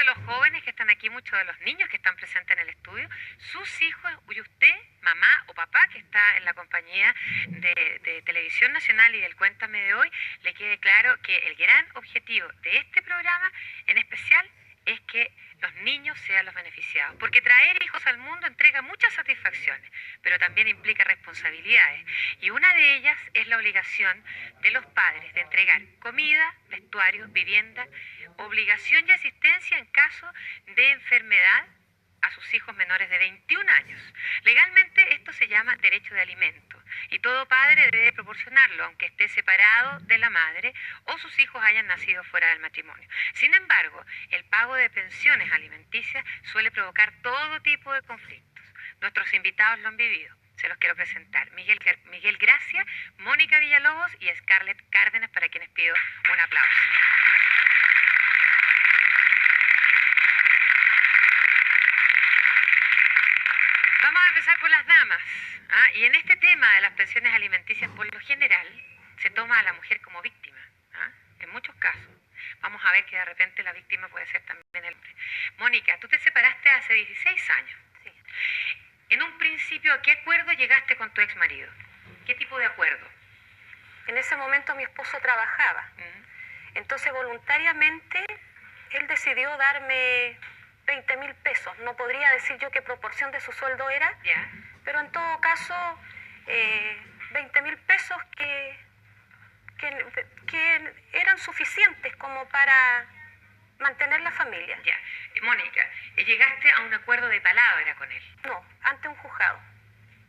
de los jóvenes que están aquí, muchos de los niños que están presentes en el estudio, sus hijos y usted, mamá o papá, que está en la compañía de Televisión Nacional y del Cuéntame de hoy, le quede claro que el gran objetivo de este programa en especial es que los niños sean los beneficiados, porque traer hijos al mundo entrega muchas satisfacciones, pero también implica responsabilidades, y una de ellas es la obligación de los padres de entregar comida, vestuario, vivienda, obligación y asistencia en caso de enfermedad a sus hijos menores de 21 años. Legalmente esto se llama derecho de alimento y todo padre debe proporcionarlo, aunque esté separado de la madre o sus hijos hayan nacido fuera del matrimonio. Sin embargo, el pago de pensiones alimenticias suele provocar todo tipo de conflictos. Nuestros invitados lo han vivido. Se los quiero presentar. Miguel Gracia, Mónica Villalobos y Scarlett Cárdenas, para quienes pido un aplauso. Vamos a empezar por las damas. Y en este tema de las pensiones alimenticias, por lo general, se toma a la mujer como víctima. En muchos casos. Vamos a ver que de repente la víctima puede ser también el hombre. Mónica, tú te separaste hace 16 años. Sí. En un principio, ¿a qué acuerdo llegaste con tu ex marido? ¿Qué tipo de acuerdo? En ese momento mi esposo trabajaba. Entonces voluntariamente él decidió darme 20.000 pesos. No podría decir yo qué proporción de su sueldo era, ¿Ya? pero en todo caso 20.000 pesos que eran suficientes como para mantener la familia. Ya. Mónica, ¿llegaste a un acuerdo de palabra con él? No, ante un juzgado.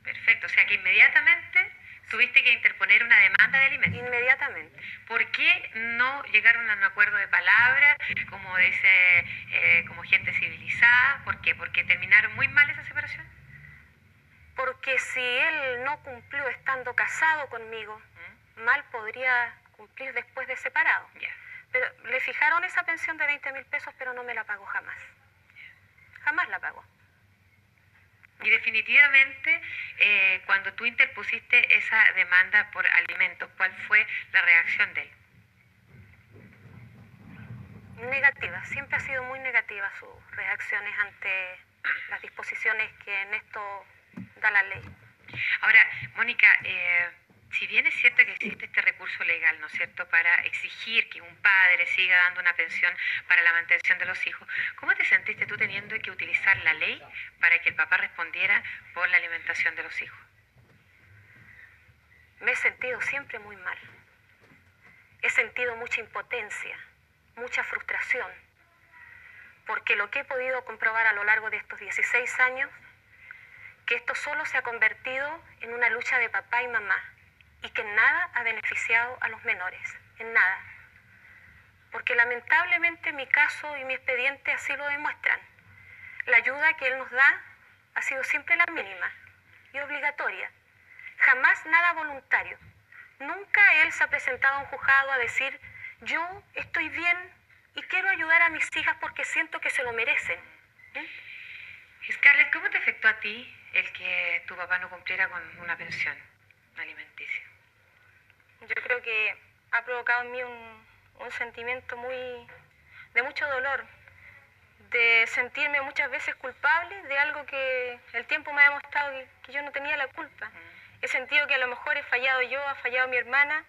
Perfecto, o sea que inmediatamente tuviste que interponer una demanda de alimentos. Inmediatamente. ¿Por qué no llegaron a un acuerdo de palabra, como dice, como gente civilizada? ¿Por qué? ¿Porque terminaron muy mal esa separación? Porque si él no cumplió estando casado conmigo, mal podría cumplir después de separado. Ya. Pero le fijaron esa pensión de 20.000 pesos, pero no me la pagó jamás. Jamás la pagó. Y definitivamente, cuando tú interpusiste esa demanda por alimentos, ¿cuál fue la reacción de él? Negativa, siempre ha sido muy negativa sus reacciones ante las disposiciones que en esto da la ley. Ahora, Mónica, si bien es cierto que existe este recurso legal, ¿no es cierto?, para exigir que un padre siga dando una pensión para la mantención de los hijos, ¿cómo te sentiste tú teniendo que utilizar la ley para que el papá respondiera por la alimentación de los hijos? Me he sentido siempre muy mal. He sentido mucha impotencia, mucha frustración, porque lo que he podido comprobar a lo largo de estos 16 años, que esto solo se ha convertido en una lucha de papá y mamá, y que en nada ha beneficiado a los menores, en nada. Porque lamentablemente mi caso y mi expediente así lo demuestran. La ayuda que él nos da ha sido siempre la mínima y obligatoria. Jamás nada voluntario. Nunca él se ha presentado a un juzgado a decir, yo estoy bien y quiero ayudar a mis hijas porque siento que se lo merecen. Scarlett, ¿cómo te afectó a ti el que tu papá no cumpliera con una pensión alimenticia? Yo creo que ha provocado en mí un sentimiento de mucho dolor, de sentirme muchas veces culpable de algo que el tiempo me ha demostrado que yo no tenía la culpa. He sentido que a lo mejor he fallado yo, ha fallado mi hermana,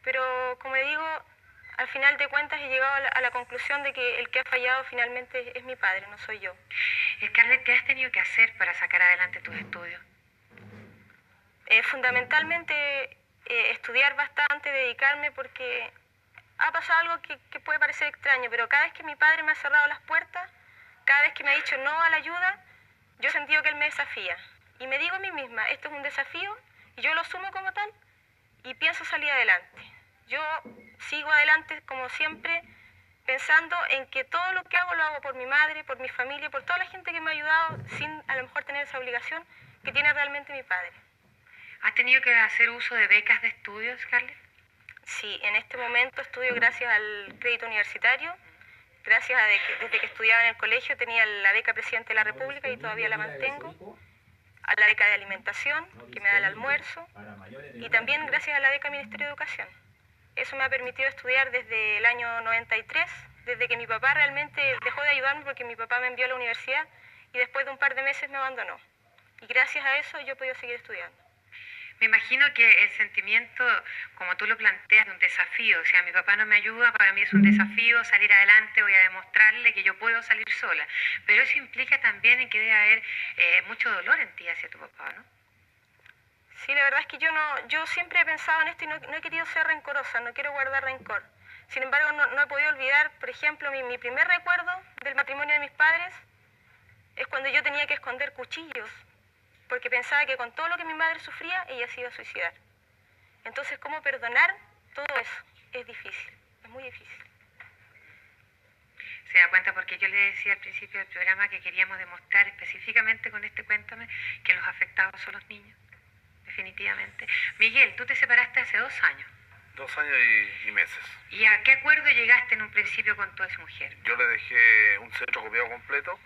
pero como digo, al final de cuentas he llegado a la conclusión de que el que ha fallado finalmente es mi padre, no soy yo. Scarlett, ¿qué has tenido que hacer para sacar adelante tus estudios? Fundamentalmente estudiar bastante, dedicarme, porque ha pasado algo que puede parecer extraño, pero cada vez que mi padre me ha cerrado las puertas, cada vez que me ha dicho no a la ayuda, yo he sentido que él me desafía. Y me digo a mí misma, esto es un desafío, y yo lo asumo como tal, y pienso salir adelante. Yo sigo adelante como siempre, pensando en que todo lo que hago lo hago por mi madre, por mi familia, por toda la gente que me ha ayudado, sin a lo mejor tener esa obligación que tiene realmente mi padre. ¿Has tenido que hacer uso de becas de estudio, Scarlett? Sí, en este momento estudio gracias al crédito universitario, gracias a desde que estudiaba en el colegio tenía la beca Presidente de la República y todavía la mantengo, a la beca de alimentación que me da el almuerzo y también gracias a la beca Ministerio de Educación. Eso me ha permitido estudiar desde el año 93, desde que mi papá realmente dejó de ayudarme porque mi papá me envió a la universidad y después de un par de meses me abandonó. Y gracias a eso yo he podido seguir estudiando. Me imagino que el sentimiento, como tú lo planteas, de un desafío, o sea, mi papá no me ayuda, para mí es un desafío salir adelante, voy a demostrarle que yo puedo salir sola. Pero eso implica también en que debe haber mucho dolor en ti hacia tu papá, ¿no? Sí, la verdad es que yo siempre he pensado en esto y no he querido ser rencorosa, no quiero guardar rencor. Sin embargo, no he podido olvidar, por ejemplo, mi primer recuerdo del matrimonio de mis padres es cuando yo tenía que esconder cuchillos, porque pensaba que con todo lo que mi madre sufría, ella se iba a suicidar. Entonces, ¿cómo perdonar todo eso? Es difícil, es muy difícil. Se da cuenta porque yo le decía al principio del programa que queríamos demostrar específicamente con este Cuéntame que los afectados son los niños, definitivamente. Miguel, tú te separaste hace 2 años. 2 años y meses. ¿Y a qué acuerdo llegaste en un principio con tu exmujer? Yo le dejé un centro copiado completo.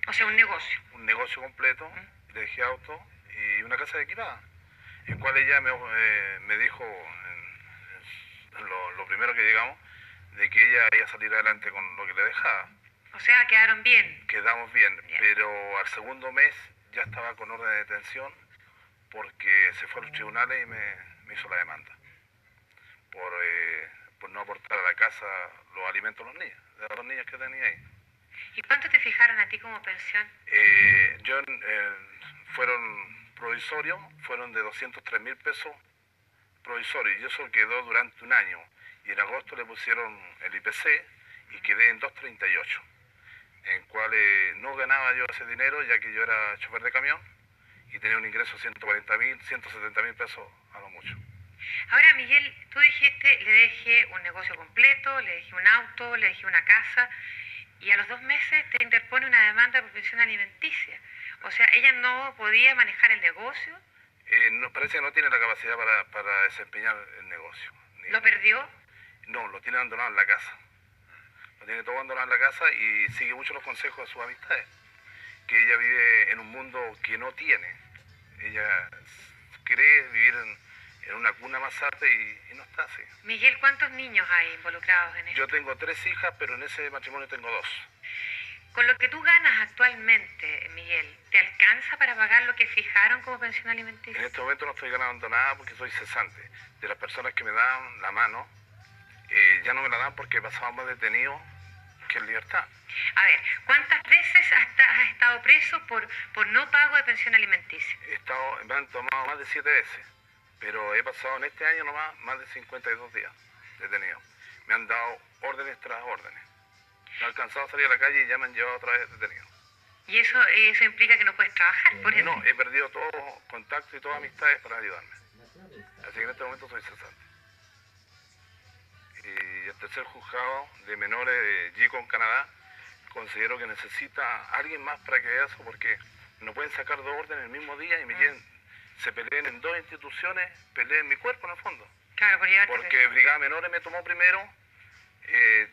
O sea, un negocio. Un negocio completo, le dejé auto y una casa de equipada, en cual ella me dijo, en lo primero que llegamos, de que ella iba a salir adelante con lo que le dejaba. O sea, quedaron bien. Quedamos bien, pero al segundo mes ya estaba con orden de detención porque se fue a los tribunales y me hizo la demanda por no aportar a la casa los alimentos a los niños, de los niños que tenía ahí. ¿Y cuánto te fijaron a ti como pensión? Fueron provisorios, fueron de 203.000 pesos provisorios y eso quedó durante un año. Y en agosto le pusieron el IPC y quedé en 238, en cual no ganaba yo ese dinero ya que yo era chofer de camión y tenía un ingreso de 140.000, 170.000 pesos a lo mucho. Ahora, Miguel, tú dijiste, le dejé un negocio completo, le dejé un auto, le dejé una casa y a los 2 meses te interpone una demanda por pensión alimenticia. O sea, ella no podía manejar el negocio. Parece que no tiene la capacidad para desempeñar el negocio. ¿Lo perdió? No, lo tiene abandonado en la casa. Lo tiene todo abandonado en la casa y sigue mucho los consejos de sus amistades. Que ella vive en un mundo que no tiene. Ella cree vivir en una cuna más alta y no está así. Miguel, ¿cuántos niños hay involucrados en esto? Yo tengo 3 hijas, pero en ese matrimonio tengo 2. Con lo que tú ganas actualmente, Miguel, ¿te alcanza para pagar lo que fijaron como pensión alimenticia? En este momento no estoy ganando nada porque soy cesante. De las personas que me dan la mano, ya no me la dan porque pasaba más detenido que en libertad. A ver, ¿cuántas veces has estado preso por no pago de pensión alimenticia? Me han tomado más de 7 veces, pero he pasado en este año nomás más de 52 días detenido. Me han dado órdenes tras órdenes. No he alcanzado a salir a la calle y ya me han llevado otra vez detenido. ¿Y eso implica que no puedes trabajar, por ejemplo? No, he perdido todo contacto y todas amistades para ayudarme. Así que en este momento soy cesante. Y el tercer juzgado de menores de Yico en Canadá considero que necesita a alguien más para que haga eso porque no pueden sacar 2 órdenes el mismo día y se peleen en 2 instituciones, peleen mi cuerpo en el fondo. Claro, porque Brigada Menores me tomó primero,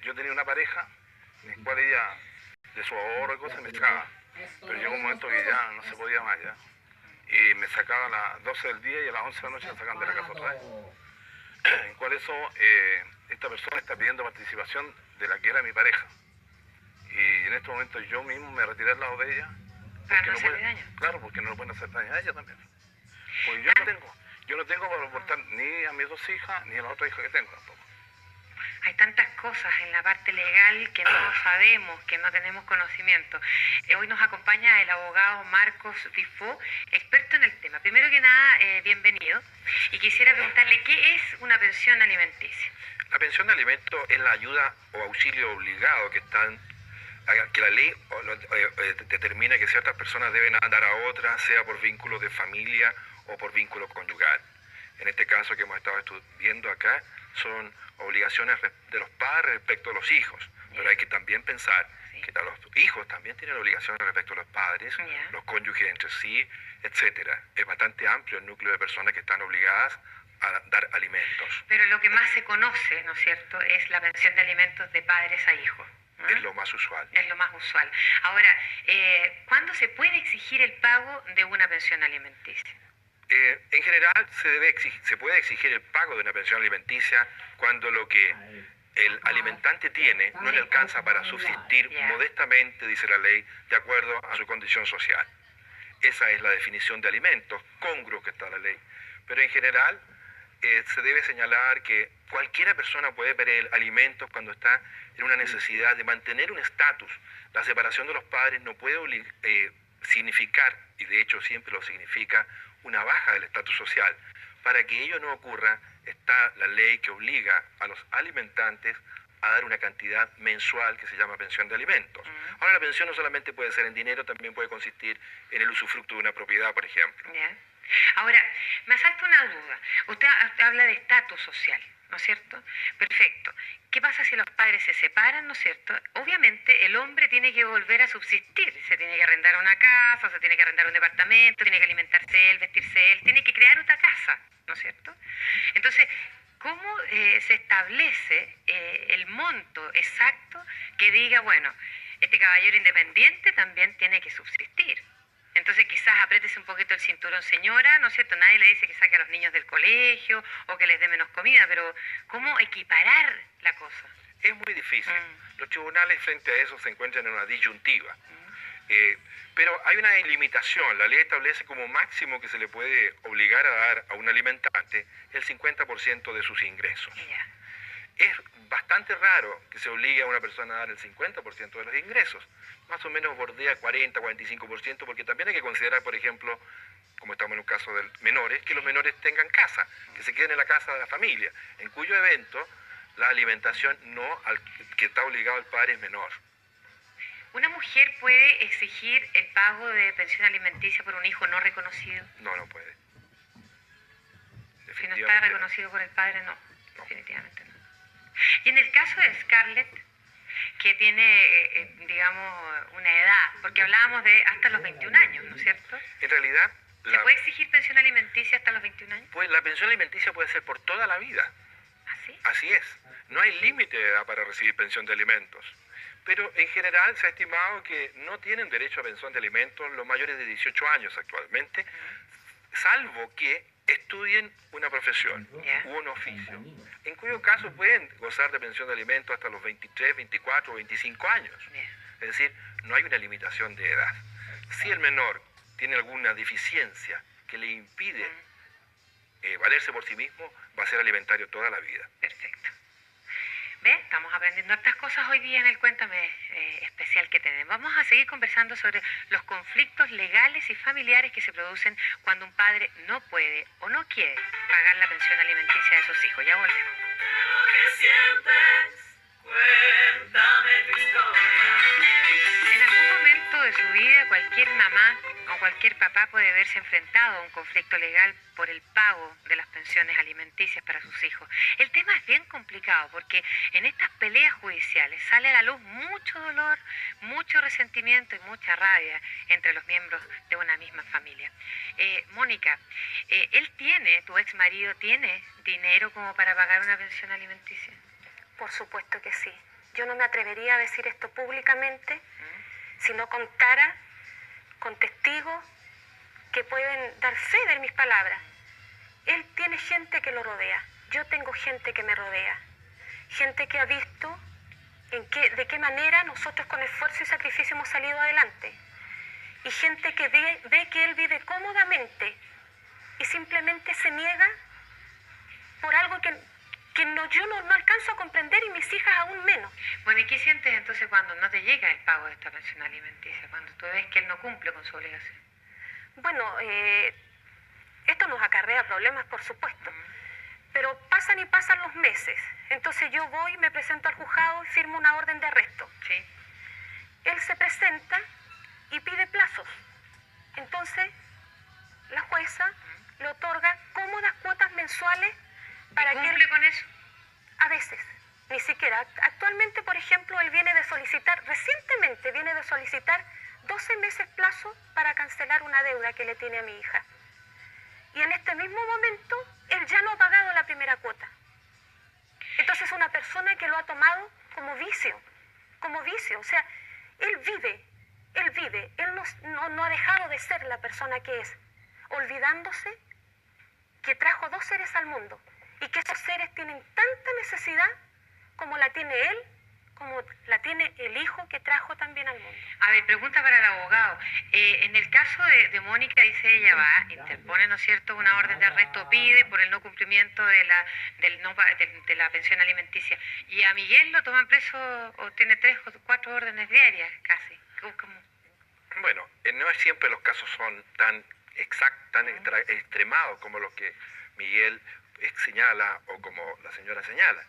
yo tenía una pareja, en la cual ella de su ahorro y cosas me sacaba, pero llegó un momento que ya no se podía más ya. Y me sacaba a las 12 del día y a las 11 de la noche me sacaban de la casa otra vez. En cual esta persona está pidiendo participación de la que era mi pareja. Y en este momento yo mismo me retiré al lado de ella. Para no hacerle daño. Claro, porque no le pueden hacer daño a ella también. Porque yo no tengo para aportar ni a mis 2 hijas, ni a la otra hija que tengo tampoco. Hay tantas cosas en la parte legal que no sabemos, que no tenemos conocimiento. Hoy nos acompaña el abogado Marcos Vifó, experto en el tema. Primero que nada, bienvenido. Y quisiera preguntarle, ¿qué es una pensión alimenticia? La pensión de alimentos es la ayuda o auxilio obligado que la ley determina que ciertas personas deben dar a otras, sea por vínculo de familia o por vínculo conyugal. En este caso que hemos estado viendo acá, son obligaciones de los padres respecto a los hijos, pero hay que también pensar que los hijos también tienen obligaciones respecto a los padres, los cónyuges entre sí, etcétera. Es bastante amplio el núcleo de personas que están obligadas a dar alimentos. Pero lo que más se conoce, ¿no es cierto?, es la pensión de alimentos de padres a hijos. Es lo más usual. Es lo más usual. Ahora, ¿cuándo se puede exigir el pago de una pensión alimenticia? En general se puede exigir el pago de una pensión alimenticia cuando lo que el alimentante tiene no le alcanza para subsistir modestamente, dice la ley, de acuerdo a su condición social. Esa es la definición de alimentos, congruo que está en la ley. Pero en general se debe señalar que cualquiera persona puede pedir alimentos cuando está en una necesidad de mantener un estatus. La separación de los padres no puede significar, y de hecho siempre lo significa, una baja del estatus social. Para que ello no ocurra, está la ley que obliga a los alimentantes a dar una cantidad mensual que se llama pensión de alimentos. Ahora, la pensión no solamente puede ser en dinero, también puede consistir en el usufructo de una propiedad, por ejemplo. Ahora, me asalta una duda. Usted habla de estatus social, ¿no es cierto? Perfecto. ¿Qué pasa si los padres se separan, ¿no es cierto? Obviamente el hombre tiene que volver a subsistir. Se tiene que arrendar una casa, se tiene que arrendar un departamento, tiene que alimentarse él, vestirse él, tiene que crear otra casa, ¿no es cierto? Entonces, ¿cómo se establece el monto exacto que diga, bueno, este caballero independiente también tiene que subsistir? Entonces quizás apriétese un poquito el cinturón, señora, ¿no es cierto? Nadie le dice que saque a los niños del colegio o que les dé menos comida, pero ¿cómo equiparar la cosa? Es muy difícil. Los tribunales frente a eso se encuentran en una disyuntiva. Pero hay una limitación. La ley establece como máximo que se le puede obligar a dar a un alimentante el 50% de sus ingresos. Es bastante raro que se obligue a una persona a dar el 50% de los ingresos. Más o menos bordea 40, 45%, porque también hay que considerar, por ejemplo, como estamos en un caso de menores, que los menores tengan casa, que se queden en la casa de la familia, en cuyo evento la alimentación que está obligado el padre es menor. ¿Una mujer puede exigir el pago de pensión alimenticia por un hijo no reconocido? No, no puede. Si no está reconocido por el padre, no. Definitivamente no. Y en el caso de Scarlett, que tiene, digamos, una edad, porque hablábamos de hasta los 21 años, ¿no es cierto? En realidad... ¿Se puede exigir pensión alimenticia hasta los 21 años? Pues la pensión alimenticia puede ser por toda la vida. ¿Así? Así es. No hay límite de edad para recibir pensión de alimentos. Pero en general se ha estimado que no tienen derecho a pensión de alimentos los mayores de 18 años actualmente, salvo que estudien una profesión u un oficio, en cuyo caso pueden gozar de pensión de alimentos hasta los 23, 24 o 25 años. Es decir, no hay una limitación de edad. Si el menor tiene alguna deficiencia que le impide valerse por sí mismo, va a ser alimentario toda la vida. Perfecto. ¿Ve? Estamos aprendiendo estas cosas hoy día en el Cuéntame especial que tenemos. Vamos a seguir conversando sobre los conflictos legales y familiares que se producen cuando un padre no puede o no quiere pagar la pensión alimenticia de sus hijos. Ya volvemos. En algún momento de su vida, cualquier mamá o cualquier papá puede verse enfrentado a un conflicto legal por el pago de las pensiones alimenticias para sus hijos. El tema es bien complicado porque en estas peleas judiciales sale a la luz mucho dolor, mucho resentimiento y mucha rabia entre los miembros de una misma familia. Mónica, tu ex marido tiene dinero como para pagar una pensión alimenticia? Por supuesto que sí. Yo no me atrevería a decir esto públicamente si no contara con testigos que pueden dar fe de mis palabras. Él tiene gente que lo rodea. Yo tengo gente que me rodea. Gente que ha visto de qué manera nosotros con esfuerzo y sacrificio hemos salido adelante. Y gente que ve que él vive cómodamente y simplemente se niega por algo que yo no alcanzo a comprender y mis hijas aún menos. Bueno, ¿y qué sientes entonces cuando no te llega el pago de esta pensión alimenticia? Cuando tú ves que él no cumple con su obligación. Bueno, esto nos acarrea problemas, por supuesto. Pero pasan y pasan los meses. Entonces yo voy, me presento al juzgado y firmo una orden de arresto. Sí. Él se presenta y pide plazos. Entonces la jueza le otorga cómodas cuotas mensuales para que él... ¿Cumple con eso? A veces, ni siquiera. Actualmente, por ejemplo, él recientemente viene de solicitar 12 meses plazo para cancelar una deuda que le tiene a mi hija. Y en este mismo momento, él ya no ha pagado la primera cuota. Entonces es una persona que lo ha tomado como vicio. O sea, él vive, él no ha dejado de ser la persona que es, olvidándose que trajo dos seres al mundo y que esos seres tienen tanta necesidad como la tiene él, como la tiene el hijo que trajo también al mundo. A ver, pregunta para el abogado. En el caso de Mónica, dice ella, interpone, ¿no es cierto?, una orden de arresto, pide por el no cumplimiento de la pensión alimenticia. Y a Miguel lo toman preso o tiene 3 o 4 órdenes diarias, casi. ¿Cómo? Bueno, no es siempre los casos son tan exactos, tan extremados como los que Miguel señala o como la señora señala.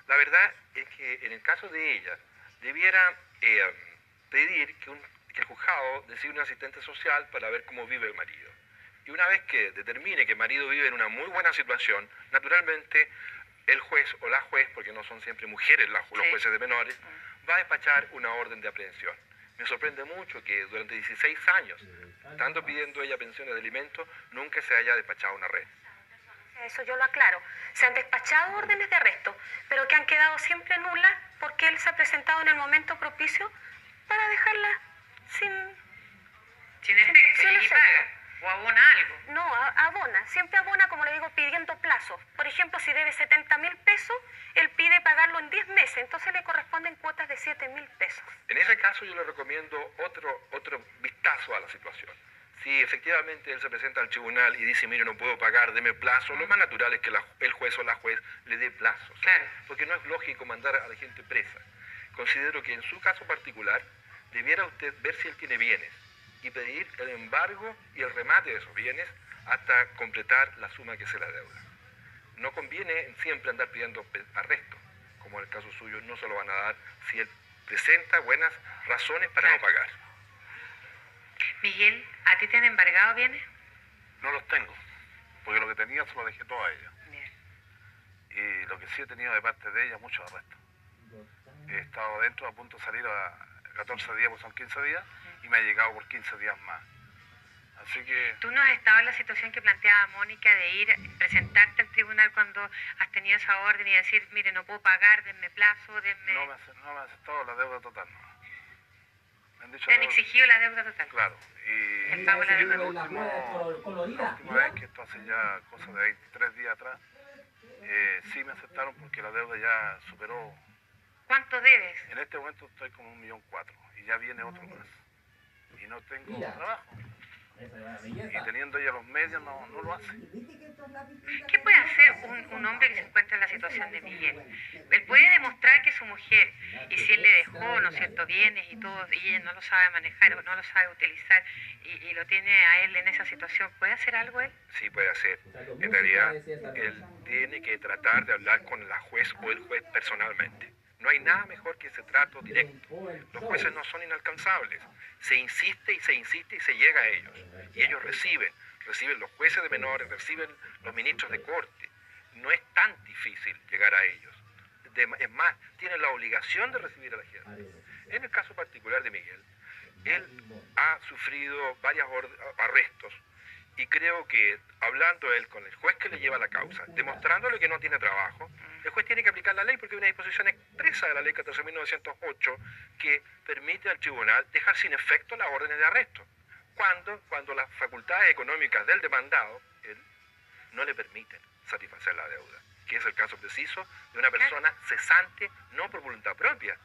La verdad es que en el caso de ella, debiera pedir que el juzgado designe un asistente social para ver cómo vive el marido. Y una vez que determine que el marido vive en una muy buena situación, naturalmente el juez o la juez, porque no son siempre mujeres los jueces de menores, va a despachar una orden de aprehensión. Me sorprende mucho que durante 16 años, estando pidiendo ella pensiones de alimentos, nunca se haya despachado un arresto. Eso yo lo aclaro. Se han despachado órdenes de arresto, pero que han quedado siempre nulas porque él se ha presentado en el momento propicio para dejarla sin efecto, y paga, o abona algo. No, abona, siempre abona, como le digo, pidiendo plazos. Por ejemplo, si debe 70.000 pesos, él pide pagarlo en 10 meses, entonces le corresponden cuotas de 7.000 pesos. En ese caso yo le recomiendo otro vistazo a la situación. Si efectivamente él se presenta al tribunal y dice, mire, no puedo pagar, deme plazo, lo más natural es que el juez o la juez le dé plazos. Claro. Porque no es lógico mandar a la gente presa. Considero que en su caso particular, debiera usted ver si él tiene bienes y pedir el embargo y el remate de esos bienes hasta completar la suma que se le deuda. No conviene siempre andar pidiendo arresto, como en el caso suyo no se lo van a dar si él presenta buenas razones para no pagar. Miguel, ¿a ti te han embargado bienes? No los tengo, porque lo que tenía se lo dejé todo a ella. Bien. Y lo que sí he tenido de parte de ella, mucho arresto. He estado adentro a punto de salir a 14 días, pues son 15 días, y me ha llegado por 15 días más. Así que... ¿Tú no has estado en la situación que planteaba Mónica de ir, presentarte al tribunal cuando has tenido esa orden y decir, mire, no puedo pagar, denme plazo, denme... No me ha aceptado la deuda total, no. Me han dicho Te han exigido la deuda total. Claro, y El pago de la deuda. la última vez, que esto hace ya cosa de 23 días atrás, sí me aceptaron porque la deuda ya superó. ¿Cuánto debes? En este momento estoy como 1.400.000 y ya viene otro más. Y no tengo trabajo. Y teniendo ella los medios, no lo hace. ¿Qué puede hacer un hombre que se encuentra en la situación de Miguel? Él puede demostrar que es su mujer, y si él le dejó, ¿no es cierto?, bienes y todo, y ella no lo sabe manejar o no lo sabe utilizar, y lo tiene a él en esa situación, ¿puede hacer algo él? Sí, puede hacer. En realidad, él tiene que tratar de hablar con la juez o el juez personalmente. No hay nada mejor que ese trato directo. Los jueces no son inalcanzables. Se insiste y se insiste y se llega a ellos. Y ellos reciben los jueces de menores, reciben los ministros de corte. No es tan difícil llegar a ellos. Es más, tienen la obligación de recibir a la gente. En el caso particular de Miguel, él ha sufrido varios arrestos. Y creo que hablando él con el juez que le lleva la causa, demostrándole que no tiene trabajo, el juez tiene que aplicar la ley porque hay una disposición expresa de la ley 14.908 que permite al tribunal dejar sin efecto las órdenes de arresto. Cuando las facultades económicas del demandado él, no le permiten satisfacer la deuda, que es el caso preciso de una persona cesante, no por voluntad propia,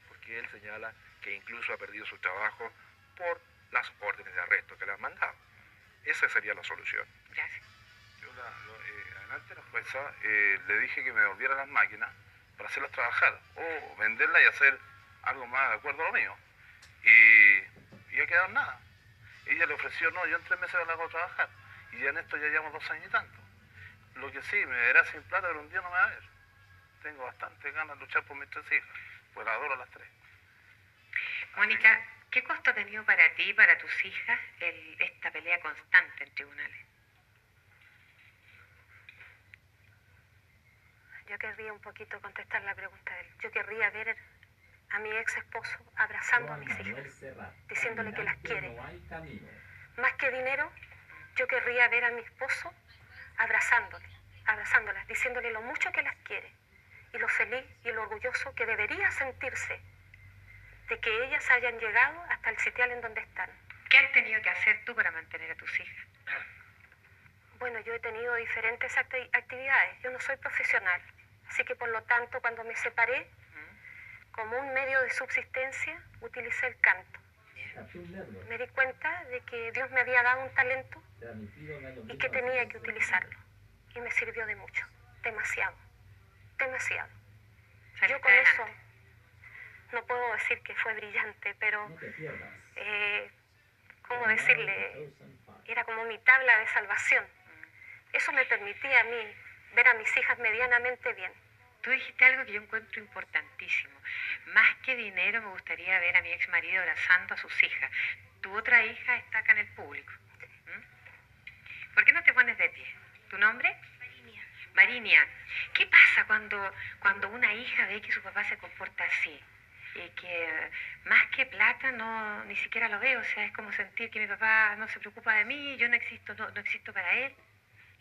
porque él señala que incluso ha perdido su trabajo por las órdenes de arresto que le han mandado. Esa sería la solución. Gracias. Yo adelante la jueza le dije que me devolviera las máquinas para hacerlas trabajar o venderlas y hacer algo más de acuerdo a lo mío. Y ya quedado nada. Ella le ofreció, no, yo en 3 meses la hago trabajar. Y ya en esto ya llevamos 2 años y tanto. Lo que sí, me verá sin plata, pero un día no me va a ver. Tengo bastante ganas de luchar por mis 3 hijas, pues las adoro a las 3. Mónica, ¿qué costo ha tenido para ti y para tus hijas esta pelea constante en tribunales? Yo querría un poquito contestar la pregunta de él. Yo querría ver a mi ex esposo abrazando a mis hijas, diciéndole que las quiere. Más que dinero, yo querría ver a mi esposo abrazándolas, diciéndole lo mucho que las quiere y lo feliz y lo orgulloso que debería sentirse de que ellas hayan llegado hasta el sitial en donde están. ¿Qué has tenido que hacer tú para mantener a tus hijas? Bueno, yo he tenido diferentes actividades. Yo no soy profesional, así que por lo tanto cuando me separé, como un medio de subsistencia, utilicé el canto. Me di cuenta de que Dios me había dado un talento y que tenía que utilizarlo. Y me sirvió de mucho, demasiado, demasiado. Yo con eso no puedo decir que fue brillante, pero, ¿cómo decirle? Era como mi tabla de salvación. Eso me permitía a mí ver a mis hijas medianamente bien. Tú dijiste algo que yo encuentro importantísimo. Más que dinero, me gustaría ver a mi ex marido abrazando a sus hijas. Tu otra hija está acá en el público. ¿Por qué no te pones de pie? ¿Tu nombre? Marinia. Marinia, ¿qué pasa cuando una hija ve que su papá se comporta así? Y que más que plata no ni siquiera lo veo, o sea, es como sentir que mi papá no se preocupa de mí, yo no existo, no existo para él.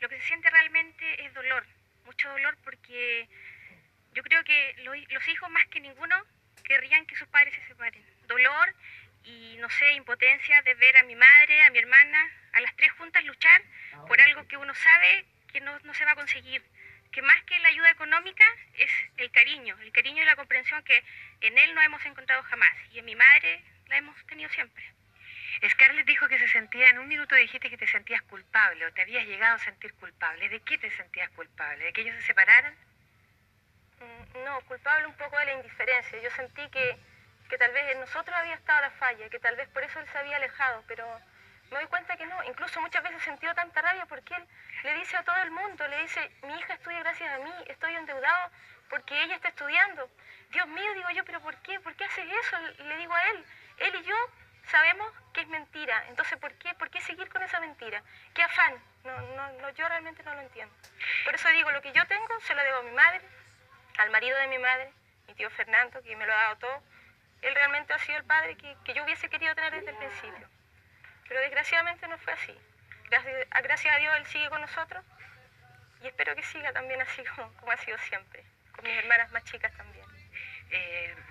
Lo que se siente realmente es dolor, mucho dolor, porque yo creo que los hijos más que ninguno querrían que sus padres se separen. Dolor y, no sé, impotencia de ver a mi madre, a mi hermana, a las tres juntas luchar por algo que uno sabe que no se va a conseguir. Que más que la ayuda económica es el cariño y la comprensión que en él no hemos encontrado jamás. Y en mi madre la hemos tenido siempre. Scarlett dijo que se sentía, en un minuto dijiste que te sentías culpable o te habías llegado a sentir culpable. ¿De qué te sentías culpable? ¿De que ellos se separaran? No, culpable un poco de la indiferencia. Yo sentí que tal vez en nosotros había estado la falla, que tal vez por eso él se había alejado, pero me doy cuenta que no. Incluso muchas veces he sentido tanta rabia porque él le dice a todo el mundo, le dice, mi hija estudia gracias a mí, estoy endeudado porque ella está estudiando. Dios mío, digo yo, pero ¿por qué? ¿Por qué haces eso? Le digo a él y yo sabemos que es mentira, entonces ¿por qué seguir con esa mentira? ¿Qué afán? No, yo realmente no lo entiendo. Por eso digo, lo que yo tengo se lo debo a mi madre, al marido de mi madre, mi tío Fernando, que me lo ha dado todo. Él realmente ha sido el padre que yo hubiese querido tener desde el principio. Pero desgraciadamente no fue así. Gracias a Dios él sigue con nosotros y espero que siga también así como ha sido siempre, con mis hermanas más chicas también.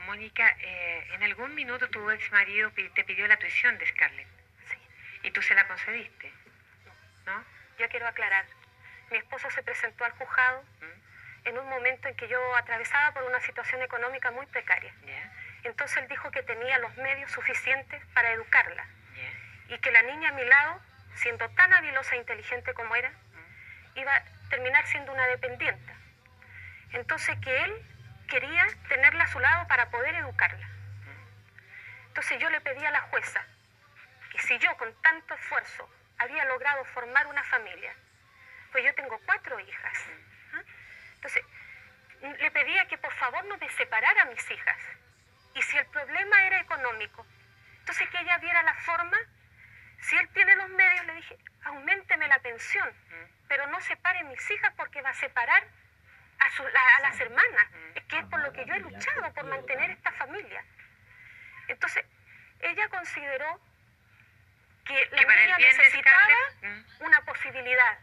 Mónica, en algún minuto tu ex marido te pidió la tuición de Scarlett. Sí. ¿Y tú se la concediste? ¿No? Yo quiero aclarar, mi esposo se presentó al juzgado en un momento en que yo atravesaba por una situación económica muy precaria. Yeah. Entonces él dijo que tenía los medios suficientes para educarla. Yeah. Y que la niña a mi lado, siendo tan habilosa e inteligente como era, iba a terminar siendo una dependiente. Entonces que él quería tenerla a su lado para poder educarla. Entonces yo le pedí a la jueza que si yo con tanto esfuerzo había logrado formar una familia, pues yo tengo 4 hijas. Entonces le pedía que por favor no me separara a mis hijas. Y si el problema era económico, entonces que ella viera la forma. Si él tiene los medios, le dije, auménteme la pensión, pero no separe mis hijas porque va a separar a las hermanas. Es que es por lo que yo he luchado, por mantener esta familia. Entonces, ella consideró que la niña necesitaba una posibilidad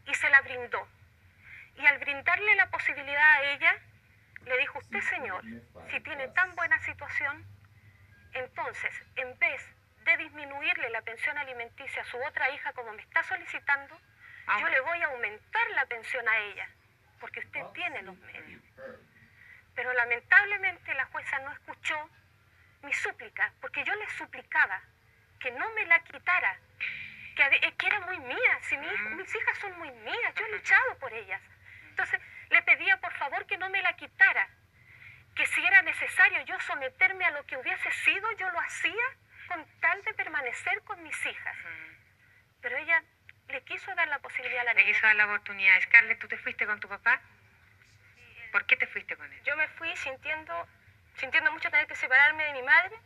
y se la brindó. Y al brindarle la posibilidad a ella, le dijo, usted señor, si tiene tan buena situación, entonces, en vez de disminuirle la pensión alimenticia a su otra hija como me está solicitando, yo le voy a aumentar la pensión a ella, porque usted tiene los medios. Pero lamentablemente la jueza no escuchó mi súplica, porque yo le suplicaba que no me la quitara, que era muy mía, si mis hijas son muy mías, yo he luchado por ellas. Entonces le pedía por favor que no me la quitara, que si era necesario yo someterme a lo que hubiese sido, yo lo hacía con tal de permanecer con mis hijas. Pero ella le quiso dar la posibilidad a la niña. Le quiso dar la oportunidad. Scarlett, ¿tú te fuiste con tu papá? ¿Por qué te fuiste con él? Yo me fui sintiendo mucho tener que separarme de mi madre,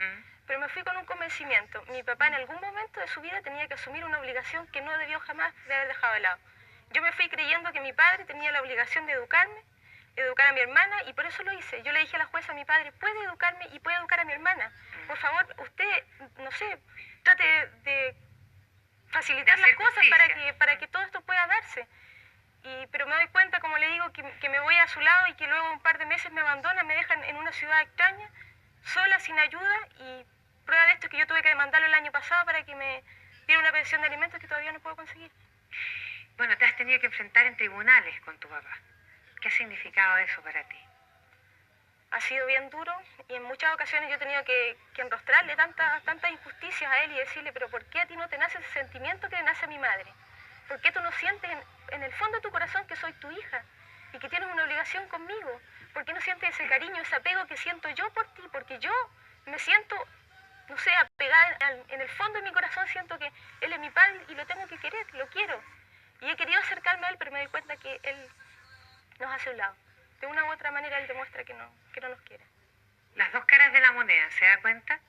pero me fui con un convencimiento. Mi papá en algún momento de su vida tenía que asumir una obligación que no debió jamás de haber dejado de lado. Yo me fui creyendo que mi padre tenía la obligación de educarme, educar a mi hermana, y por eso lo hice. Yo le dije a la jueza, mi padre puede educarme y puede educar a mi hermana. Por favor, usted, no sé, trate de facilitar las cosas para que todo esto pueda darse. Pero me doy cuenta, como le digo, que me voy a su lado y que luego un par de meses me abandonan, me dejan en una ciudad extraña, sola, sin ayuda, y prueba de esto es que yo tuve que demandarlo el año pasado para que me diera una pensión de alimentos que todavía no puedo conseguir. Bueno, te has tenido que enfrentar en tribunales con tu papá. ¿Qué ha significado eso para ti? Ha sido bien duro y en muchas ocasiones yo he tenido que enrostrarle tantas injusticias a él y decirle, pero ¿por qué a ti no te nace ese sentimiento que le nace a mi madre? ¿Por qué tú no sientes en el fondo de tu corazón que soy tu hija y que tienes una obligación conmigo? ¿Por qué no sientes ese cariño, ese apego que siento yo por ti? Porque yo me siento, no sé, apegada en el fondo de mi corazón, siento que él es mi padre y lo tengo que querer, lo quiero. Y he querido acercarme a él, pero me doy cuenta que él nos hace a un lado. De una u otra manera él demuestra que no nos quiere. Las dos caras de la moneda, ¿se da cuenta?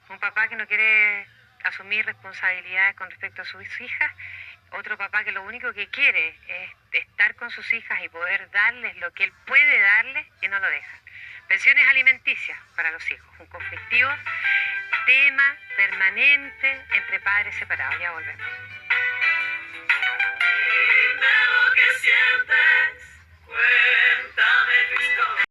Un papá que no quiere asumir responsabilidades con respecto a sus hijas, otro papá que lo único que quiere es estar con sus hijas y poder darles lo que él puede darles y no lo deja. Pensiones alimenticias para los hijos, un conflictivo tema permanente entre padres separados. Ya volvemos. Dime lo que sientes, cuéntame tu historia.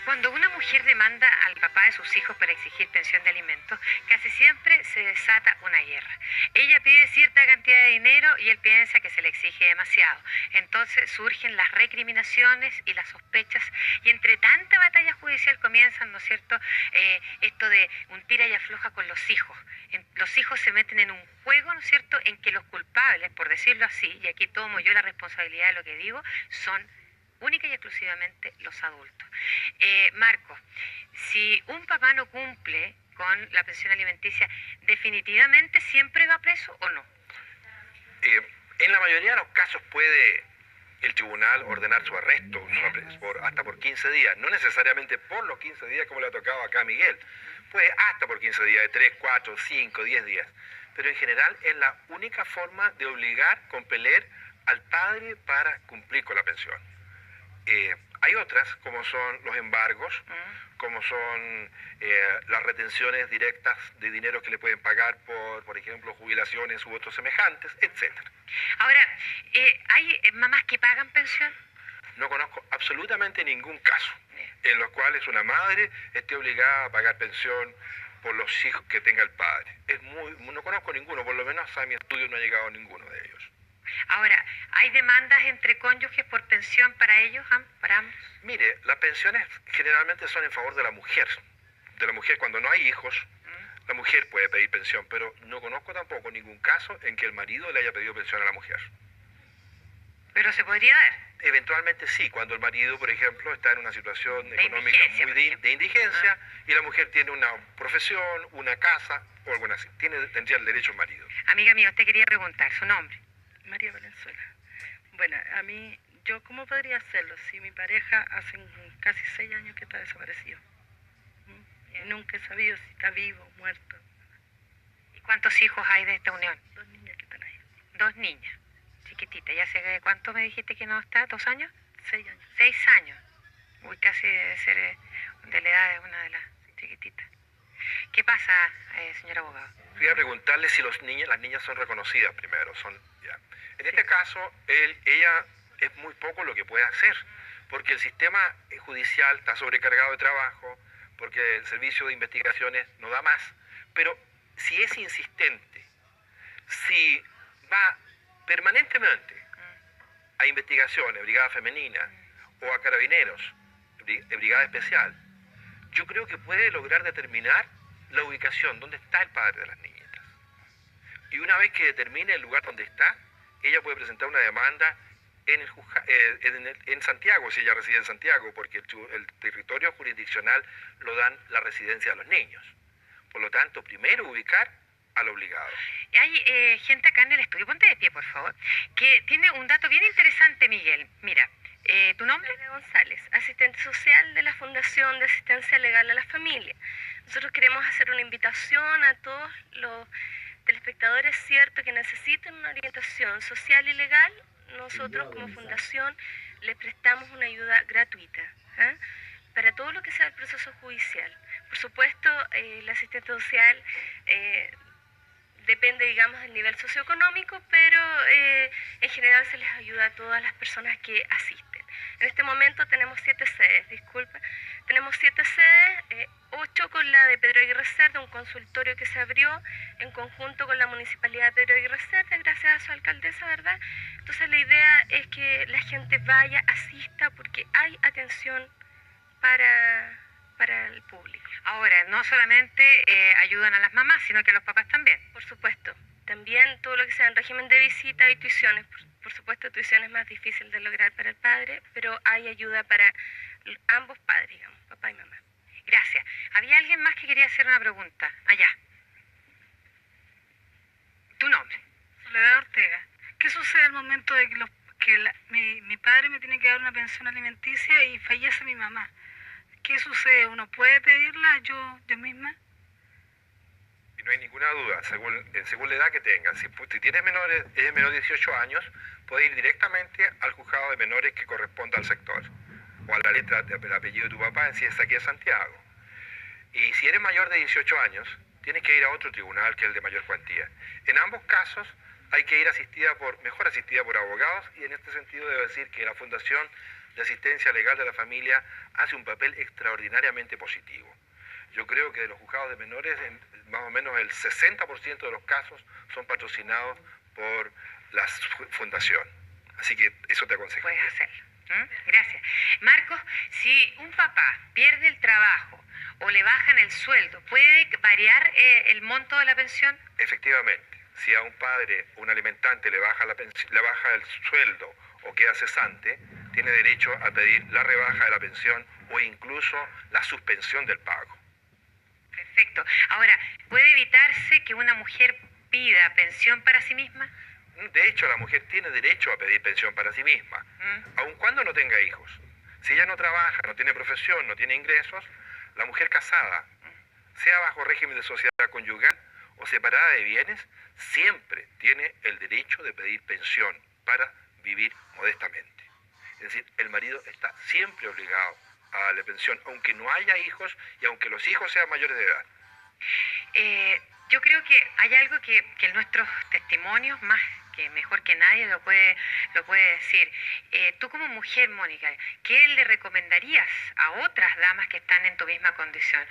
Cuando una mujer demanda al papá de sus hijos para exigir pensión de alimentos, casi siempre se desata una guerra. Ella pide cierta cantidad de dinero y él piensa que se le exige demasiado. Entonces surgen las recriminaciones y las sospechas y entre tanta batalla judicial comienzan, ¿no es cierto?, esto de un tira y afloja con los hijos. Los hijos se meten en un juego, ¿no es cierto?, en que los culpables, por decirlo así, y aquí tomo yo la responsabilidad de lo que digo, son única y exclusivamente los adultos. Marco, si un papá no cumple con la pensión alimenticia, ¿definitivamente siempre va preso o no? En la mayoría de los casos puede el tribunal ordenar su arresto, hasta por 15 días, no necesariamente por los 15 días como le ha tocado acá a Miguel, puede hasta por 15 días, de 3, 4, 5, 10 días, pero en general es la única forma de obligar, compeler al padre para cumplir con la pensión. Hay otras, como son los embargos, como son las retenciones directas de dinero que le pueden pagar por ejemplo, jubilaciones u otros semejantes, etcétera. Ahora, ¿hay mamás que pagan pensión? No conozco absolutamente ningún caso en los cuales una madre esté obligada a pagar pensión por los hijos que tenga el padre. No conozco ninguno, por lo menos a mi estudio no ha llegado ninguno de ellos. Ahora, ¿hay demandas entre cónyuges por pensión para ellos, para ambos? Mire, las pensiones generalmente son en favor de la mujer. De la mujer cuando no hay hijos, la mujer puede pedir pensión, pero no conozco tampoco ningún caso en que el marido le haya pedido pensión a la mujer. Pero se podría dar. Eventualmente sí, cuando el marido, por ejemplo, está en una situación económica indigencia, muy de indigencia y la mujer tiene una profesión, una casa o alguna así. Tendría el derecho el marido. Amiga mía, usted quería preguntar su nombre. María Valenzuela. Bueno, a mí, ¿yo cómo podría hacerlo si mi pareja hace casi 6 años que está desaparecido? Nunca he sabido si está vivo o muerto. ¿Y cuántos hijos hay de esta unión? 2 niñas que están ahí. 2 niñas, chiquititas. ¿Ya sé cuánto me dijiste que no está? ¿2 años? 6 años. 6 años. Uy, casi debe ser de la edad de una de las chiquititas. ¿Qué pasa, señor abogado? Quería preguntarle si las niñas son reconocidas primero. En este caso, ella es muy poco lo que puede hacer, porque el sistema judicial está sobrecargado de trabajo, porque el servicio de investigaciones no da más. Pero si es insistente, si va permanentemente a investigaciones, brigada femenina o a carabineros, brigada especial, yo creo que puede lograr determinar la ubicación, dónde está el padre de las niñitas. Y una vez que determine el lugar donde está, ella puede presentar una demanda en Santiago, si ella reside en Santiago, porque el territorio jurisdiccional lo dan la residencia de los niños. Por lo tanto, primero ubicar al obligado. Hay gente acá en el estudio, ponte de pie, por favor, que tiene un dato bien interesante, Miguel. Mira, ¿tu nombre? María González, asistente social de la Fundación de Asistencia Legal a la Familia. Nosotros queremos hacer una invitación a todos los telespectadores, cierto, que necesiten una orientación social y legal. Nosotros como fundación les prestamos una ayuda gratuita para todo lo que sea el proceso judicial. Por supuesto, el asistente social depende, digamos, del nivel socioeconómico, pero en general se les ayuda a todas las personas que asisten. En este momento tenemos 7 sedes, tenemos 7 sedes, 8 con la de Pedro Aguirre Cerda, un consultorio que se abrió en conjunto con la Municipalidad de Pedro Aguirre Cerda, gracias a su alcaldesa, ¿verdad? Entonces la idea es que la gente vaya, asista, porque hay atención para el público. Ahora, no solamente ayudan a las mamás, sino que a los papás también. Por supuesto, también todo lo que sea en régimen de visita y tuiciones. Por supuesto, tuición es más difícil de lograr para el padre, pero hay ayuda para ambos padres, digamos, papá y mamá. Gracias. Había alguien más que quería hacer una pregunta. Allá. Tu nombre. Soledad Ortega. ¿Qué sucede al momento de que mi padre me tiene que dar una pensión alimenticia y fallece mi mamá? ¿Qué sucede? ¿Uno puede pedirla yo misma? Y no hay ninguna duda, según la edad que tenga. Si tiene menores, es menor de 18 años, puede ir directamente al juzgado de menores que corresponda al sector, o a la letra del apellido de tu papá, si es aquí de Santiago. Y si eres mayor de 18 años, tienes que ir a otro tribunal que es el de mayor cuantía. En ambos casos hay que ir mejor asistida por abogados, y en este sentido debo decir que la Fundación de Asistencia Legal de la Familia hace un papel extraordinariamente positivo. Yo creo que de los juzgados de menores, más o menos el 60% de los casos son patrocinados por la fundación. Así que eso te aconsejo. Puedes hacerlo. Gracias. Marcos, si un papá pierde el trabajo o le bajan el sueldo, ¿puede variar el monto de la pensión? Efectivamente. Si a un padre, un alimentante, le baja el sueldo o queda cesante, tiene derecho a pedir la rebaja de la pensión o incluso la suspensión del pago. Perfecto. Ahora, ¿puede evitarse que una mujer pida pensión para sí misma? De hecho, la mujer tiene derecho a pedir pensión para sí misma, aun cuando no tenga hijos. Si ella no trabaja, no tiene profesión, no tiene ingresos, la mujer casada, sea bajo régimen de sociedad conyugal o separada de bienes, siempre tiene el derecho de pedir pensión para vivir modestamente. Es decir, el marido está siempre obligado a darle pensión, aunque no haya hijos y aunque los hijos sean mayores de edad. Yo creo que hay algo que en nuestros testimonios, más que mejor que nadie lo puede decir. Tú como mujer, Mónica, ¿qué le recomendarías a otras damas que están en tu misma condición?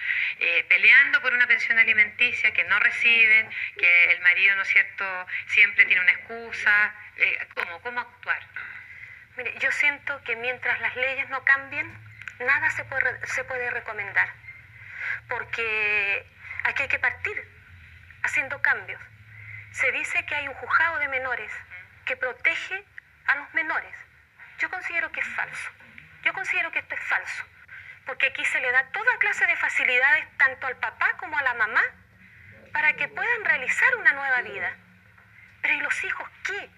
Peleando por una pensión alimenticia que no reciben, que el marido, ¿no es cierto?, siempre tiene una excusa. ¿Cómo actuar? Mire, yo siento que mientras las leyes no cambien, nada se puede recomendar, porque aquí hay que partir haciendo cambios. Se dice que hay un juzgado de menores que protege a los menores. Yo considero que es falso. Yo considero que esto es falso, porque aquí se le da toda clase de facilidades tanto al papá como a la mamá para que puedan realizar una nueva vida. Pero ¿y los hijos qué?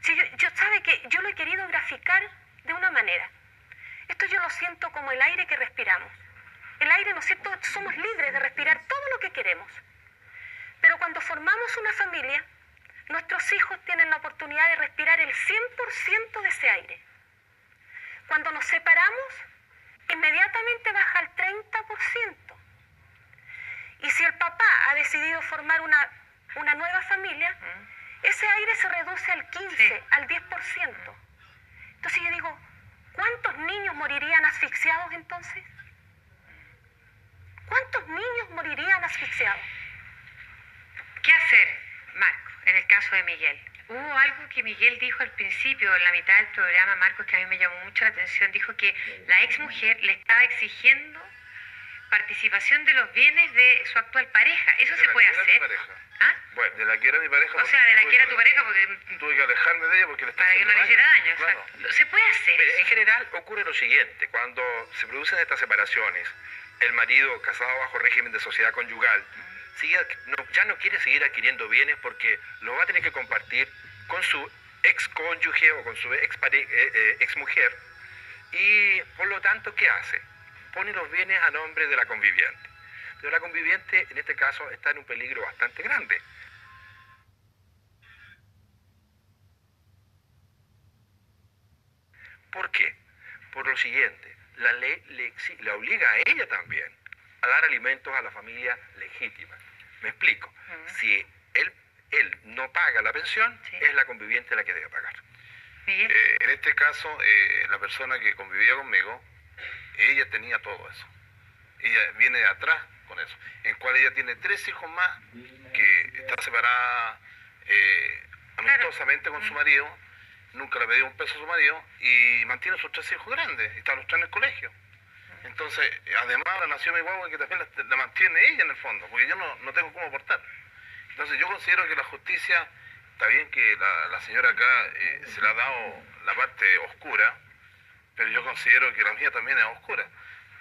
Si yo sabe que yo lo he querido graficar de una manera. Esto yo lo siento como el aire que respiramos. El aire, ¿no es cierto?, somos libres de respirar todo lo que queremos. Pero cuando formamos una familia, nuestros hijos tienen la oportunidad de respirar el 100% de ese aire. Cuando nos separamos, inmediatamente baja al 30%. Y si el papá ha decidido formar una nueva familia, ese aire se reduce al 15%, al 10%. Entonces yo digo, ¿cuántos niños morirían asfixiados entonces? ¿Cuántos niños morirían asfixiados? ¿Qué hacer, Marco, en el caso de Miguel? Hubo algo que Miguel dijo al principio, en la mitad del programa, Marcos, que a mí me llamó mucho la atención. Dijo que la exmujer le estaba exigiendo participación de los bienes de su actual pareja. ¿Eso se puede hacer? ¿Ah? Bueno, de la que era mi pareja. O sea, de la que era tu pareja, porque Tuve que alejarme de ella porque le está para que no le hiciera daño. Claro. Exacto. ¿Se puede hacer? Mire, en general ocurre lo siguiente: cuando se producen estas separaciones, el marido casado bajo régimen de sociedad conyugal ya no quiere seguir adquiriendo bienes porque lo va a tener que compartir con su ex cónyuge o con su ex mujer, y por lo tanto, ¿qué hace? Pone los bienes a nombre de la conviviente. Pero la conviviente en este caso está en un peligro bastante grande. ¿Por qué? Por lo siguiente: la ley la obliga a ella también a dar alimentos a la familia legítima. Me explico. Si él no paga la pensión, es la conviviente la que debe pagar. Miguel. En este caso, la persona que convivía conmigo, ella tenía todo eso. ella viene de atrás con eso, en cual ella tiene 3 hijos más, que está separada amistosamente con su marido, nunca le pidió un peso a su marido, y mantiene sus 3 hijos grandes, y están los 3 en el colegio. Entonces, además ahora nació mi guagua que también la mantiene ella en el fondo, porque yo no tengo cómo aportar. Entonces yo considero que la justicia, está bien que la señora acá se le ha dado la parte oscura, pero yo considero que la mía también es oscura,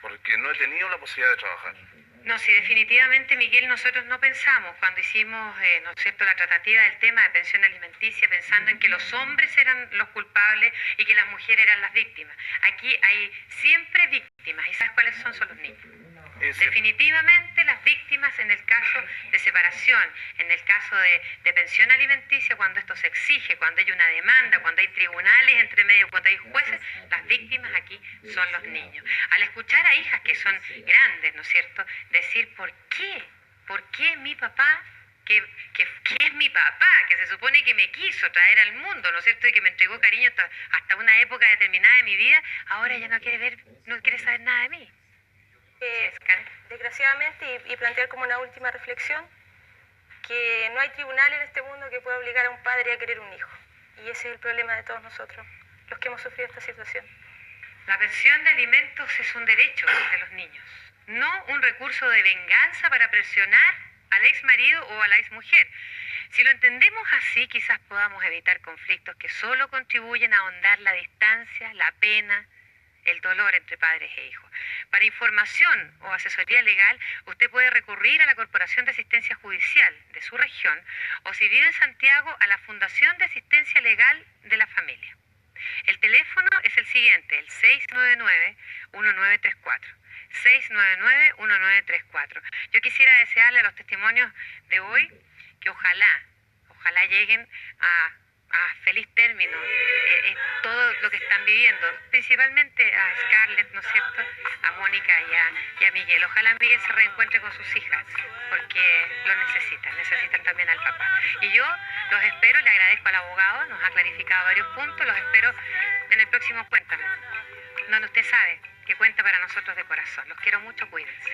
porque no he tenido la posibilidad de trabajar. No, sí, definitivamente, Miguel, nosotros no pensamos cuando hicimos, ¿no es cierto?, la tratativa del tema de pensión alimenticia, pensando en que los hombres eran los culpables y que las mujeres eran las víctimas. Aquí hay siempre víctimas, ¿y sabes cuáles son? Son los niños. Definitivamente las víctimas en el caso de separación, en el caso de pensión alimenticia, cuando esto se exige, cuando hay una demanda, cuando hay tribunales entre medio, cuando hay jueces, las víctimas aquí son los niños. Al escuchar a hijas que son grandes, ¿no es cierto?, decir, ¿por qué mi papá, que es mi papá, que se supone que me quiso traer al mundo, ¿no es cierto?, y que me entregó cariño hasta una época determinada de mi vida, ahora ya no quiere saber nada de mí? Desgraciadamente, y plantear como una última reflexión, que no hay tribunal en este mundo que pueda obligar a un padre a querer un hijo. Y ese es el problema de todos nosotros, los que hemos sufrido esta situación. La pensión de alimentos es un derecho de los niños, no un recurso de venganza para presionar al ex marido o a la ex mujer. Si lo entendemos así, quizás podamos evitar conflictos que solo contribuyen a ahondar la distancia, la pena, el dolor entre padres e hijos. Para información o asesoría legal, usted puede recurrir a la Corporación de Asistencia Judicial de su región o, si vive en Santiago, a la Fundación de Asistencia Legal de la Familia. El teléfono es el siguiente, el 699-1934. 699-1934. Yo quisiera desearle a los testimonios de hoy que ojalá lleguen a feliz término todo lo que están viviendo, principalmente a Scarlett, ¿no es cierto?, a Mónica y a Miguel. Ojalá Miguel se reencuentre con sus hijas, porque lo necesitan también al papá. Y yo los espero, le agradezco al abogado, nos ha clarificado varios puntos, los espero en el próximo Cuéntame, donde usted sabe que cuenta para nosotros de corazón. Los quiero mucho, cuídense.